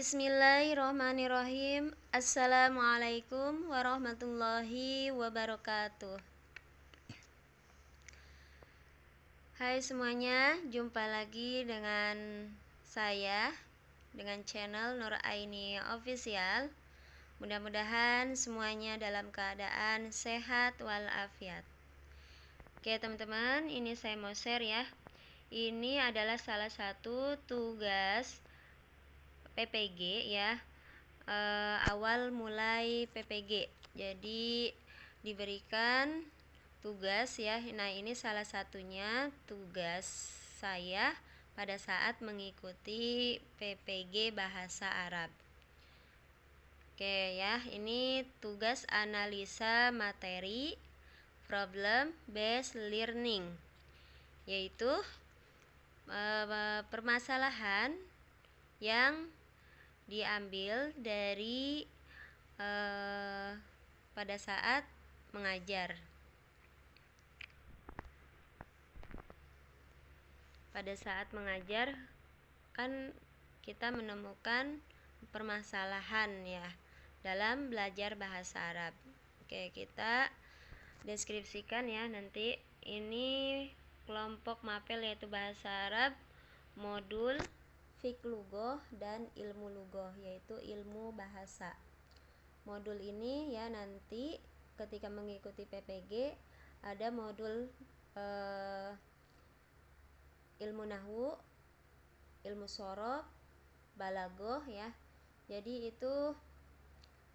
Bismillahirrohmanirrohim. Assalamualaikum warahmatullahi wabarakatuh. Hai semuanya, jumpa lagi dengan saya dengan channel Nur Aini Official. Mudah-mudahan semuanya dalam keadaan sehat walafiat. Oke teman-teman, ini saya mau share ya. Ini adalah salah satu tugas PPG ya, awal mulai PPG. Jadi diberikan tugas ya. Nah, ini salah satunya tugas saya pada saat mengikuti PPG Bahasa Arab. Oke ya, ini tugas analisa materi problem based learning, yaitu permasalahan yang diambil dari pada saat mengajar. Pada saat mengajar kan kita menemukan permasalahan ya dalam belajar bahasa Arab. Oke, kita deskripsikan ya nanti. Ini kelompok mapel yaitu bahasa Arab, modul Fiqh Lugoh dan ilmu lugoh yaitu ilmu bahasa. Modul ini ya nanti ketika mengikuti PPG ada modul ilmu nahwu, ilmu shoroh, balagoh ya. Jadi itu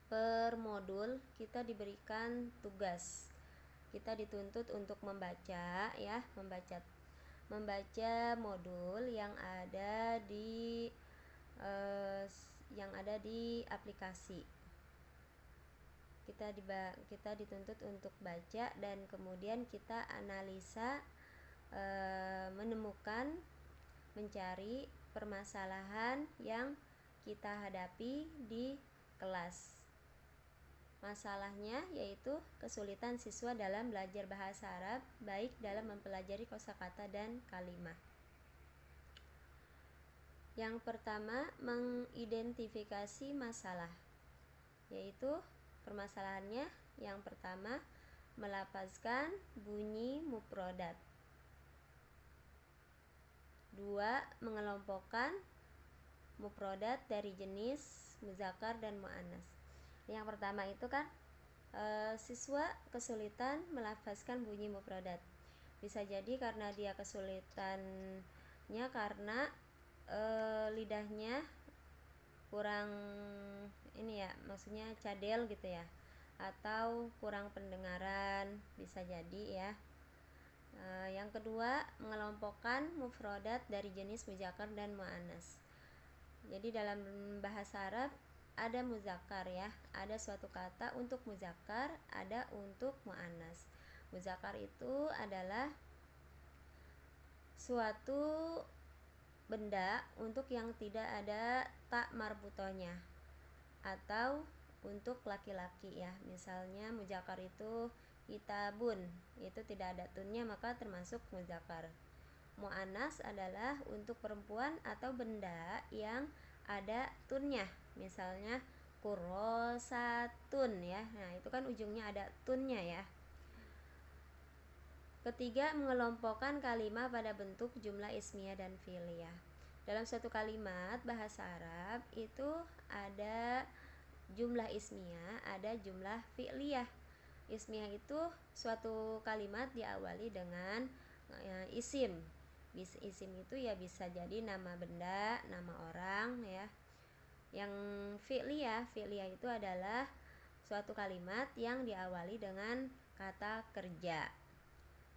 per modul kita diberikan tugas. Kita dituntut untuk membaca ya, membaca modul yang ada di aplikasi. Kita dituntut untuk baca dan kemudian kita analisa, mencari permasalahan yang kita hadapi di kelas. Masalahnya yaitu kesulitan siswa dalam belajar bahasa Arab, baik dalam mempelajari kosakata dan kalimah. Yang pertama, mengidentifikasi masalah, yaitu permasalahannya yang pertama melafazkan bunyi mufrodat. 2. Mengelompokkan mufrodat dari jenis muzakkar dan muannas. Yang pertama itu kan siswa kesulitan melafazkan bunyi mufrodat. Bisa jadi karena dia kesulitannya karena lidahnya kurang ini ya, maksudnya cadel gitu ya, atau kurang pendengaran, bisa jadi ya. Yang kedua, mengelompokkan mufrodat dari jenis muzakkar dan muannas. Jadi dalam bahasa Arab ada muzakkar ya, ada suatu kata untuk muzakkar, ada untuk muannas. Muzakkar itu adalah suatu benda untuk yang tidak ada tak marbutohnya atau untuk laki-laki ya. Misalnya muzakkar itu kitabun, itu tidak ada tunnya maka termasuk muzakkar. Muannas adalah untuk perempuan atau benda yang ada tunnya, misalnya kurosatun ya. Nah, itu kan ujungnya ada tunnya ya. Ketiga, mengelompokkan kalimat pada bentuk jumlah ismiyah dan fi'liyah. Dalam suatu kalimat bahasa Arab itu ada jumlah ismiyah, ada jumlah fi'liyah. Ismiyah itu suatu kalimat diawali dengan isim. Isim itu ya bisa jadi nama benda, nama orang ya. Yang fi'liyah itu adalah suatu kalimat yang diawali dengan kata kerja.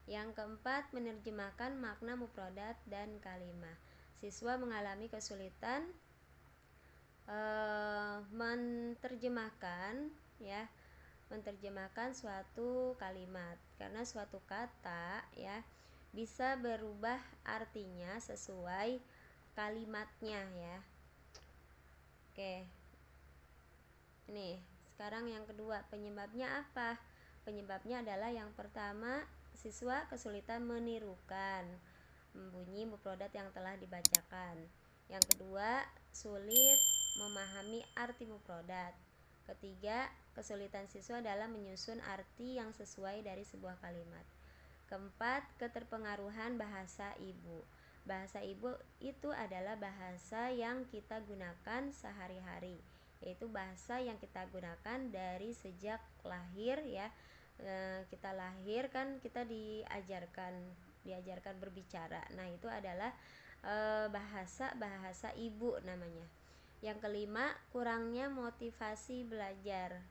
Yang keempat, menerjemahkan makna mufrodat dan kalimah. Siswa mengalami kesulitan menerjemahkan suatu kalimat karena suatu kata ya bisa berubah artinya sesuai kalimatnya ya. Oke. Ini sekarang yang kedua, penyebabnya apa? Penyebabnya adalah yang pertama, siswa kesulitan menirukan bunyi mufrodat yang telah dibacakan. Yang kedua, sulit memahami arti mufradat. Ketiga, kesulitan siswa dalam menyusun arti yang sesuai dari sebuah kalimat. Keempat, keterpengaruhan bahasa ibu. Bahasa ibu itu adalah bahasa yang kita gunakan sehari-hari, yaitu bahasa yang kita gunakan dari sejak lahir ya. Kita lahir kan kita diajarkan berbicara. Nah, itu adalah bahasa ibu namanya. Yang kelima, kurangnya motivasi belajar.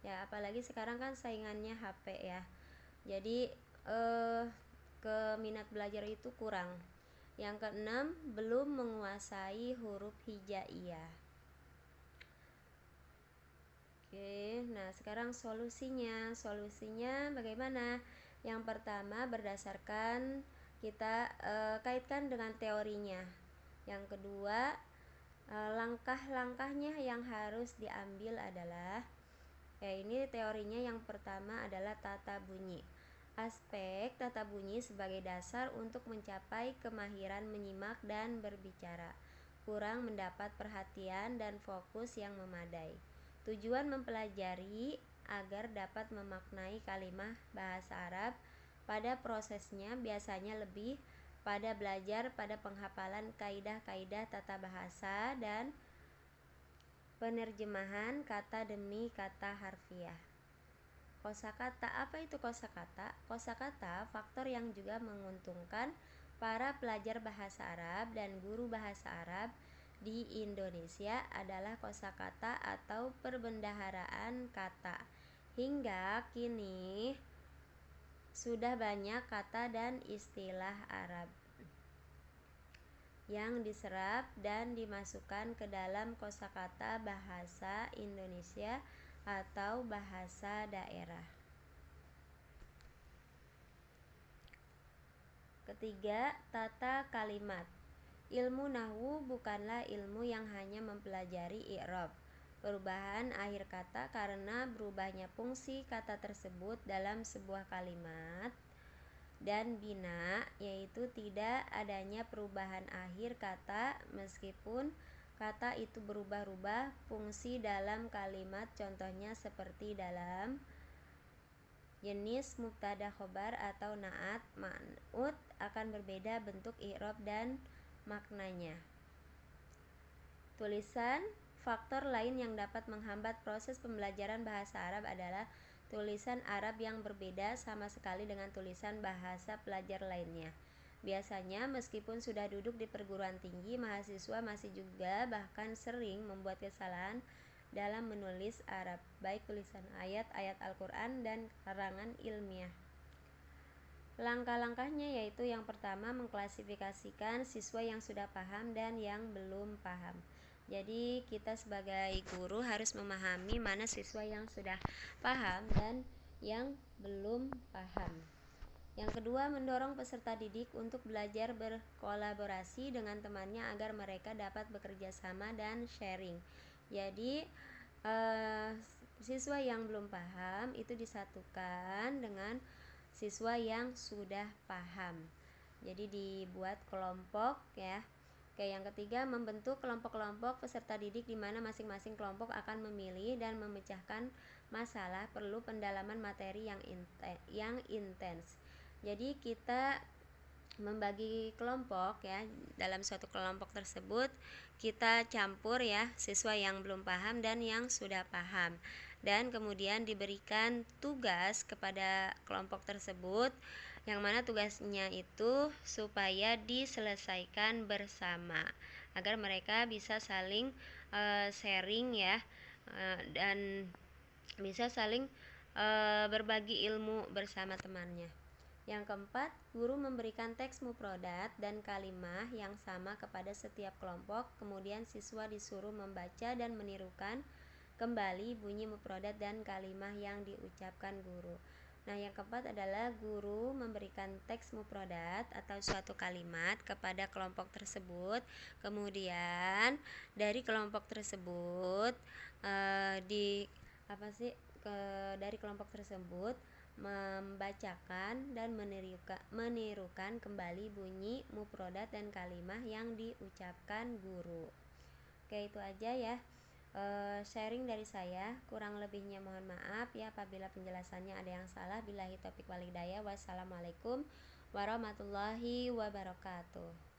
Ya, apalagi sekarang kan saingannya HP ya. Jadi keminat belajar itu kurang. Yang keenam, belum menguasai huruf hijaiyah. Oke, nah sekarang solusinya bagaimana? Yang pertama, berdasarkan kita kaitkan dengan teorinya. Yang kedua, langkah-langkahnya yang harus diambil adalah ini teorinya. Yang pertama adalah tata bunyi. Aspek tata bunyi sebagai dasar untuk mencapai kemahiran menyimak dan berbicara. Kurang mendapat perhatian dan fokus yang memadai. Tujuan mempelajari agar dapat memaknai kalimat bahasa Arab. Pada prosesnya biasanya lebih pada belajar pada penghafalan kaidah-kaidah tata bahasa dan penerjemahan kata demi kata harfiah. Kosakata, apa itu kosakata? Kosakata faktor yang juga menguntungkan para pelajar bahasa Arab dan guru bahasa Arab di Indonesia adalah kosakata atau perbendaharaan kata. Hingga kini sudah banyak kata dan istilah Arab yang diserap dan dimasukkan ke dalam kosakata bahasa Indonesia atau bahasa daerah. Ketiga, tata kalimat. Ilmu nahwu bukanlah ilmu yang hanya mempelajari i'rab, perubahan akhir kata karena berubahnya fungsi kata tersebut dalam sebuah kalimat, dan bina, yaitu tidak adanya perubahan akhir kata meskipun kata itu berubah-ubah fungsi dalam kalimat. Contohnya seperti dalam jenis mubtada khobar atau naat ma'nut akan berbeda bentuk i'rab dan maknanya. Tulisan. Faktor lain yang dapat menghambat proses pembelajaran bahasa Arab adalah tulisan Arab yang berbeda sama sekali dengan tulisan bahasa pelajar lainnya. Biasanya meskipun sudah duduk di perguruan tinggi, mahasiswa masih juga bahkan sering membuat kesalahan dalam menulis Arab, baik tulisan ayat-ayat Al-Quran dan karangan ilmiah. Langkah-langkahnya yaitu yang pertama, mengklasifikasikan siswa yang sudah paham dan yang belum paham. Jadi kita sebagai guru harus memahami mana siswa yang sudah paham dan yang belum paham. Yang kedua, mendorong peserta didik untuk belajar berkolaborasi dengan temannya agar mereka dapat bekerja sama dan sharing. Jadi siswa yang belum paham itu disatukan dengan siswa yang sudah paham. Jadi dibuat kelompok ya. Oke, yang ketiga, membentuk kelompok-kelompok peserta didik di mana masing-masing kelompok akan memilih dan memecahkan masalah perlu pendalaman materi yang intens. Jadi kita membagi kelompok ya. Dalam suatu kelompok tersebut kita campur ya siswa yang belum paham dan yang sudah paham. Dan kemudian diberikan tugas kepada kelompok tersebut, yang mana tugasnya itu supaya diselesaikan bersama agar mereka bisa saling sharing ya, dan bisa saling berbagi ilmu bersama temannya. Yang keempat, guru memberikan teks mufradat dan kalimah yang sama kepada setiap kelompok, kemudian siswa disuruh membaca dan menirukan kembali bunyi mufradat dan kalimah yang diucapkan guru. Nah, yang keempat adalah guru memberikan teks mufradat atau suatu kalimat kepada kelompok tersebut. Kemudian dari kelompok tersebut dari kelompok tersebut membacakan dan menirukan kembali bunyi mufradat dan kalimah yang diucapkan guru. Oke, itu aja ya. sharing dari saya, kurang lebihnya mohon maaf ya apabila penjelasannya ada yang salah. Billahi taufiq walhidayah. Wassalamualaikum warahmatullahi wabarakatuh.